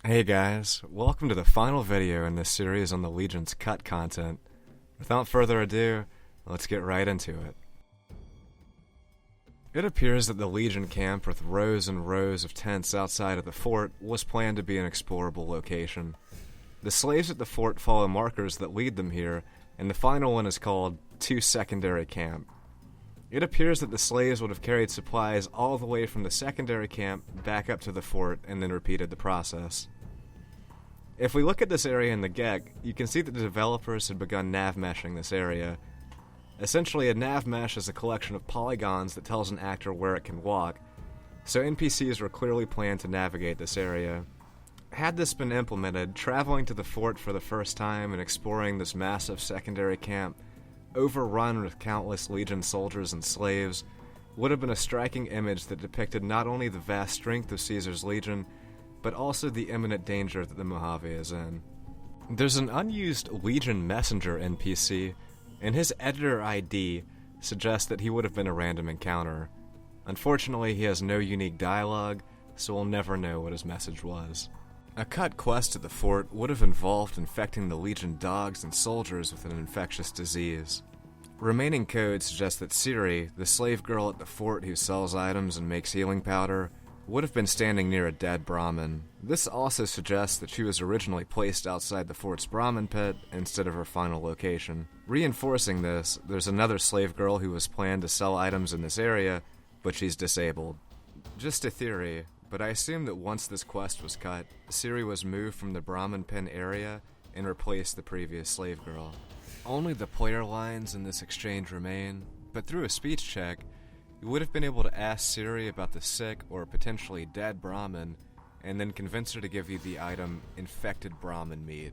Hey guys, welcome to the final video in this series on the Legion's cut content. Without further ado, let's get right into it. It appears that the Legion camp with rows and rows of tents outside of the fort was planned to be an explorable location. The slaves at the fort follow markers that lead them here, and the final one is called To Secondary Camp. It appears that the slaves would have carried supplies all the way from the secondary camp back up to the fort and then repeated the process. If we look at this area in the GEC, you can see that the developers had begun nav meshing this area. Essentially, a nav mesh is a collection of polygons that tells an actor where it can walk, so NPCs were clearly planned to navigate this area. Had this been implemented, traveling to the fort for the first time and exploring this massive secondary camp, overrun with countless Legion soldiers and slaves, would have been a striking image that depicted not only the vast strength of Caesar's Legion, but also the imminent danger that the Mojave is in. There's an unused Legion Messenger NPC, and his editor ID suggests that he would have been a random encounter. Unfortunately, he has no unique dialogue, so we'll never know what his message was. A cut quest at the fort would have involved infecting the Legion dogs and soldiers with an infectious disease. Remaining code suggests that Siri, the slave girl at the fort who sells items and makes healing powder, would have been standing near a dead Brahmin. This also suggests that she was originally placed outside the fort's Brahmin pit instead of her final location. Reinforcing this, there's another slave girl who was planned to sell items in this area, but she's disabled. Just a theory, but I assume that once this quest was cut, Siri was moved from the Brahmin Pen area and replaced the previous slave girl. Only the player lines in this exchange remain, but through a speech check, you would have been able to ask Siri about the sick or potentially dead Brahmin, and then convince her to give you the item infected Brahmin meat.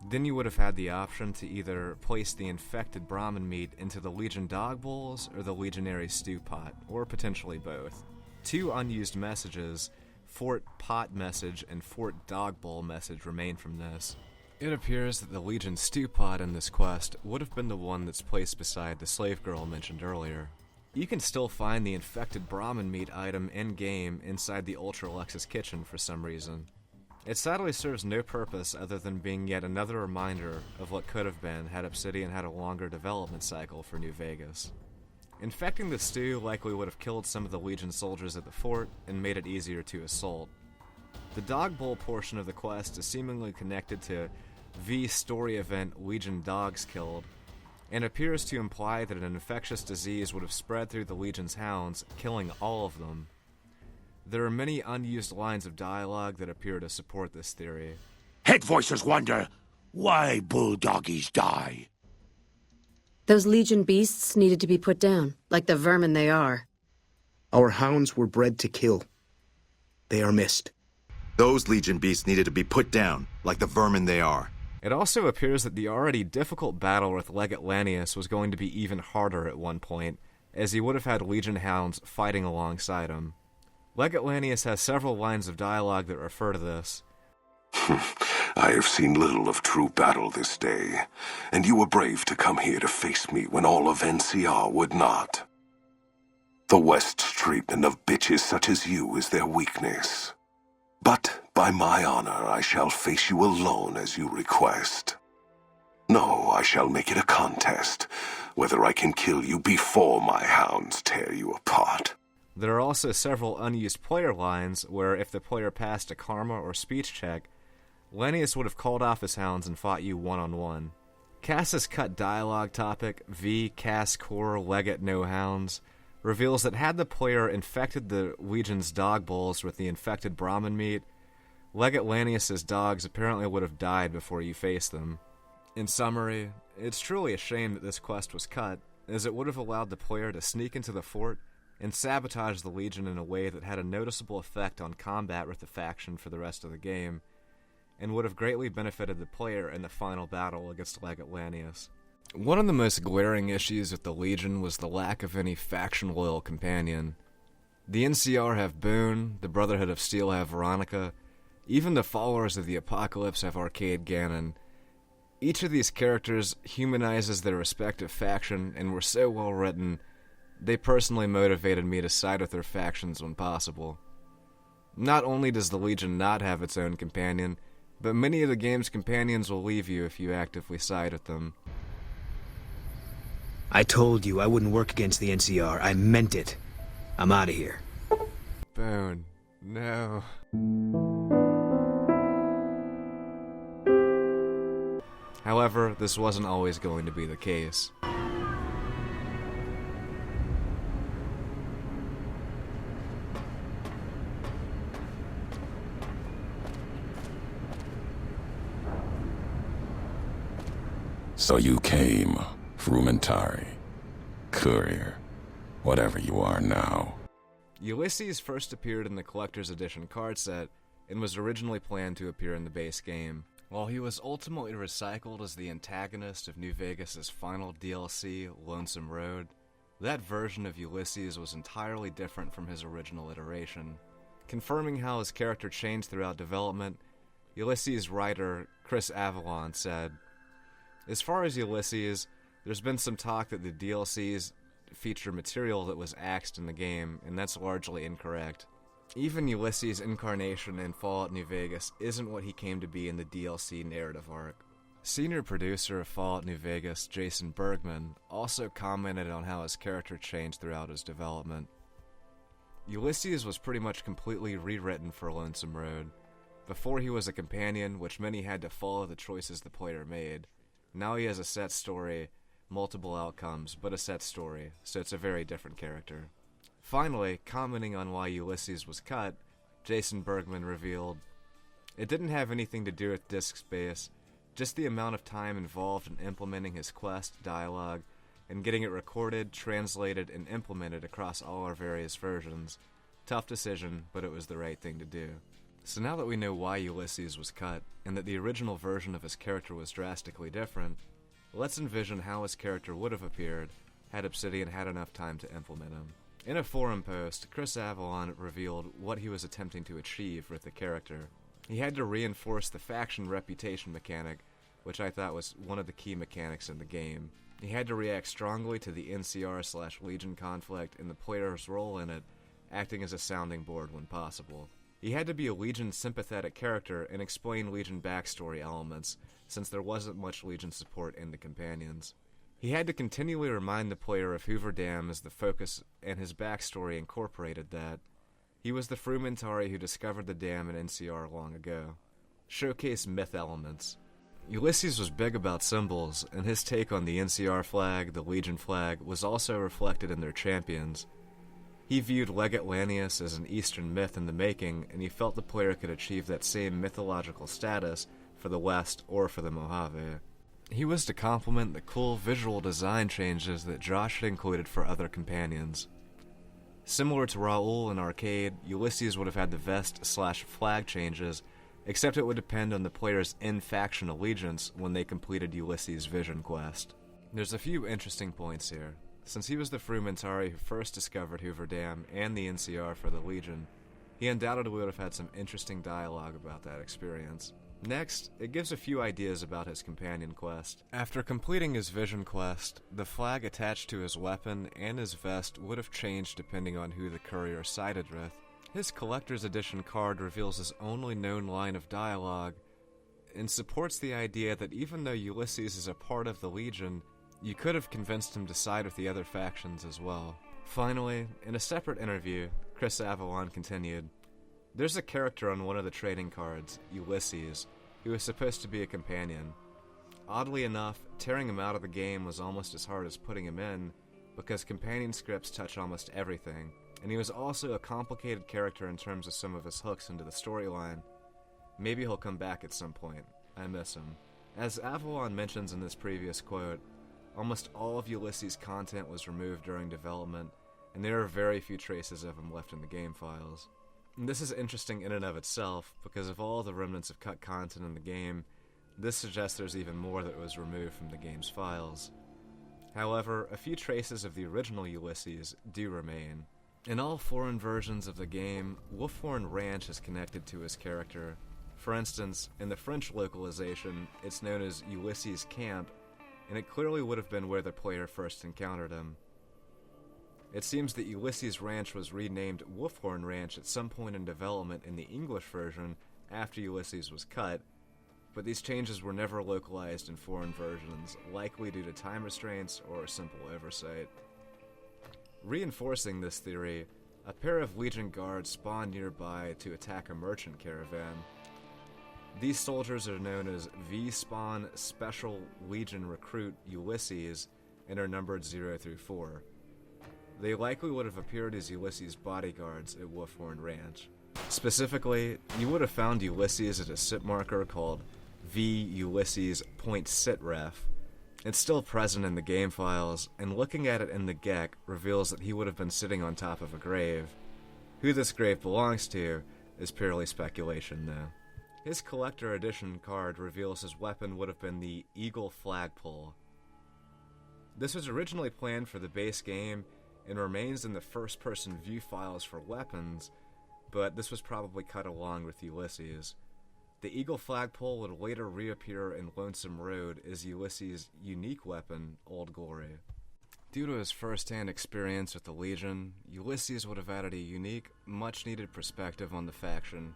Then you would have had the option to either place the infected Brahmin meat into the Legion dog bowls or the Legionary stew pot, or potentially both. Two unused messages, Fort Pot message and Fort Dog Bowl message, remain from this. It appears that the Legion stew pot in this quest would have been the one that's placed beside the slave girl mentioned earlier. You can still find the infected Brahmin meat item in-game inside the Ultra Alexis kitchen for some reason. It sadly serves no purpose other than being yet another reminder of what could have been had Obsidian had a longer development cycle for New Vegas. Infecting the stew likely would have killed some of the Legion soldiers at the fort and made it easier to assault. The dog bowl portion of the quest is seemingly connected to V story event Legion Dogs Killed, and appears to imply that an infectious disease would have spread through the Legion's hounds, killing all of them. There are many unused lines of dialogue that appear to support this theory. Head voices wonder why bulldoggies die. Those Legion beasts needed to be put down, like the vermin they are. Our hounds were bred to kill. They are missed. Those Legion beasts needed to be put down, like the vermin they are. It also appears that the already difficult battle with Legate Lanius was going to be even harder at one point, as he would have had Legion hounds fighting alongside him. Legate Lanius has several lines of dialogue that refer to this. I have seen little of true battle this day, and you were brave to come here to face me when all of NCR would not. The West's treatment of bitches such as you is their weakness. But by my honor, I shall face you alone as you request. No, I shall make it a contest, whether I can kill you before my hounds tear you apart. There are also several unused player lines where if the player passed a karma or speech check, Lanius would have called off his hounds and fought you one-on-one. Cass's cut dialogue topic, V Cass Core Legate No Hounds, reveals that had the player infected the Legion's dog bowls with the infected Brahmin meat, Legate Lanius's dogs apparently would have died before you faced them. In summary, it's truly a shame that this quest was cut, as it would have allowed the player to sneak into the fort and sabotage the Legion in a way that had a noticeable effect on combat with the faction for the rest of the game, and would have greatly benefited the player in the final battle against Legate Lanius. One of the most glaring issues with the Legion was the lack of any faction-loyal companion. The NCR have Boone, the Brotherhood of Steel have Veronica, even the followers of the Apocalypse have Arcade Ganon. Each of these characters humanizes their respective faction and were so well written, they personally motivated me to side with their factions when possible. Not only does the Legion not have its own companion, but many of the game's companions will leave you if you actively side with them. I told you I wouldn't work against the NCR. I meant it. I'm out of here. Boone, no. However, this wasn't always going to be the case. So you came, Frumentari, courier, whatever you are now. Ulysses first appeared in the Collector's Edition card set and was originally planned to appear in the base game. While he was ultimately recycled as the antagonist of New Vegas' final DLC, Lonesome Road, that version of Ulysses was entirely different from his original iteration. Confirming how his character changed throughout development, Ulysses' writer, Chris Avellone, said, "As far as Ulysses, there's been some talk that the DLCs feature material that was axed in the game, and that's largely incorrect. Even Ulysses' incarnation in Fallout New Vegas isn't what he came to be in the DLC narrative arc." Senior producer of Fallout New Vegas, Jason Bergman, also commented on how his character changed throughout his development. Ulysses was pretty much completely rewritten for Lonesome Road. Before he was a companion, which many had to follow the choices the player made. Now he has a set story, multiple outcomes, but a set story, so it's a very different character. Finally, commenting on why Ulysses was cut, Jason Bergman revealed, "It didn't have anything to do with disk space, just the amount of time involved in implementing his quest, dialogue, and getting it recorded, translated, and implemented across all our various versions. Tough decision, but it was the right thing to do." So now that we know why Ulysses was cut, and that the original version of his character was drastically different, let's envision how his character would have appeared had Obsidian had enough time to implement him. In a forum post, Chris Avellone revealed what he was attempting to achieve with the character. He had to reinforce the faction reputation mechanic, which I thought was one of the key mechanics in the game. He had to react strongly to the NCR/Legion conflict and the player's role in it, acting as a sounding board when possible. He had to be a Legion sympathetic character and explain Legion backstory elements, since there wasn't much Legion support in the companions. He had to continually remind the player of Hoover Dam as the focus, and his backstory incorporated that. He was the Frumentari who discovered the dam in NCR long ago. Showcase myth elements. Ulysses was big about symbols, and his take on the NCR flag, the Legion flag, was also reflected in their champions. He viewed Legate Lanius as an Eastern myth in the making, and he felt the player could achieve that same mythological status for the West or for the Mojave. He was to complement the cool visual design changes that Josh had included for other companions. Similar to Raoul in Arcade, Ulysses would have had the vest/flag changes, except it would depend on the player's in-faction allegiance when they completed Ulysses' Vision quest. There's a few interesting points here. Since he was the Frumentari who first discovered Hoover Dam and the NCR for the Legion, he undoubtedly would have had some interesting dialogue about that experience. Next, it gives a few ideas about his companion quest. After completing his Vision quest, the flag attached to his weapon and his vest would have changed depending on who the courier sided with. His Collector's Edition card reveals his only known line of dialogue, and supports the idea that even though Ulysses is a part of the Legion, you could have convinced him to side with the other factions as well. Finally, in a separate interview, Chris Avellone continued, "There's a character on one of the trading cards, Ulysses, who is supposed to be a companion. Oddly enough, tearing him out of the game was almost as hard as putting him in, because companion scripts touch almost everything, and he was also a complicated character in terms of some of his hooks into the storyline. Maybe he'll come back at some point. I miss him." As Avellone mentions in this previous quote, almost all of Ulysses' content was removed during development, and there are very few traces of him left in the game files. And this is interesting in and of itself, because of all the remnants of cut content in the game, this suggests there's even more that was removed from the game's files. However, a few traces of the original Ulysses do remain. In all foreign versions of the game, Wolfhorn Ranch is connected to his character. For instance, in the French localization, it's known as Ulysses' Camp, and it clearly would have been where the player first encountered him. It seems that Ulysses Ranch was renamed Wolfhorn Ranch at some point in development in the English version after Ulysses was cut, but these changes were never localized in foreign versions, likely due to time restraints or simple oversight. Reinforcing this theory, a pair of Legion guards spawn nearby to attack a merchant caravan. These soldiers are known as V-Spawn Special Legion Recruit Ulysses and are numbered 0 through 4. They likely would have appeared as Ulysses' bodyguards at Wolfhorn Ranch. Specifically, you would have found Ulysses at a sit marker called V-Ulysses Point Sit Ref. It's still present in the game files, and looking at it in the GEC reveals that he would have been sitting on top of a grave. Who this grave belongs to is purely speculation, though. His Collector Edition card reveals his weapon would have been the Eagle Flagpole. This was originally planned for the base game and remains in the first-person view files for weapons, but this was probably cut along with Ulysses. The Eagle Flagpole would later reappear in Lonesome Road as Ulysses' unique weapon, Old Glory. Due to his first-hand experience with the Legion, Ulysses would have added a unique, much-needed perspective on the faction,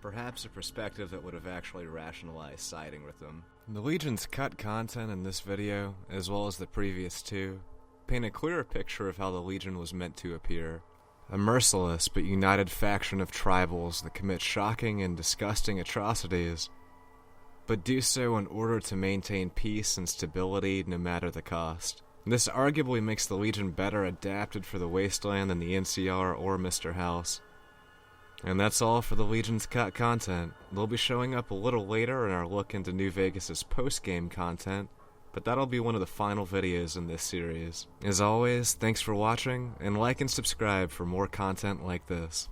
perhaps a perspective that would have actually rationalized siding with them. The Legion's cut content in this video, as well as the previous two, paint a clearer picture of how the Legion was meant to appear. A merciless but united faction of tribals that commit shocking and disgusting atrocities, but do so in order to maintain peace and stability no matter the cost. This arguably makes the Legion better adapted for the Wasteland than the NCR or Mr. House. And that's all for the Legion's cut content. They'll be showing up a little later in our look into New Vegas' post-game content, but that'll be one of the final videos in this series. As always, thanks for watching, and like and subscribe for more content like this.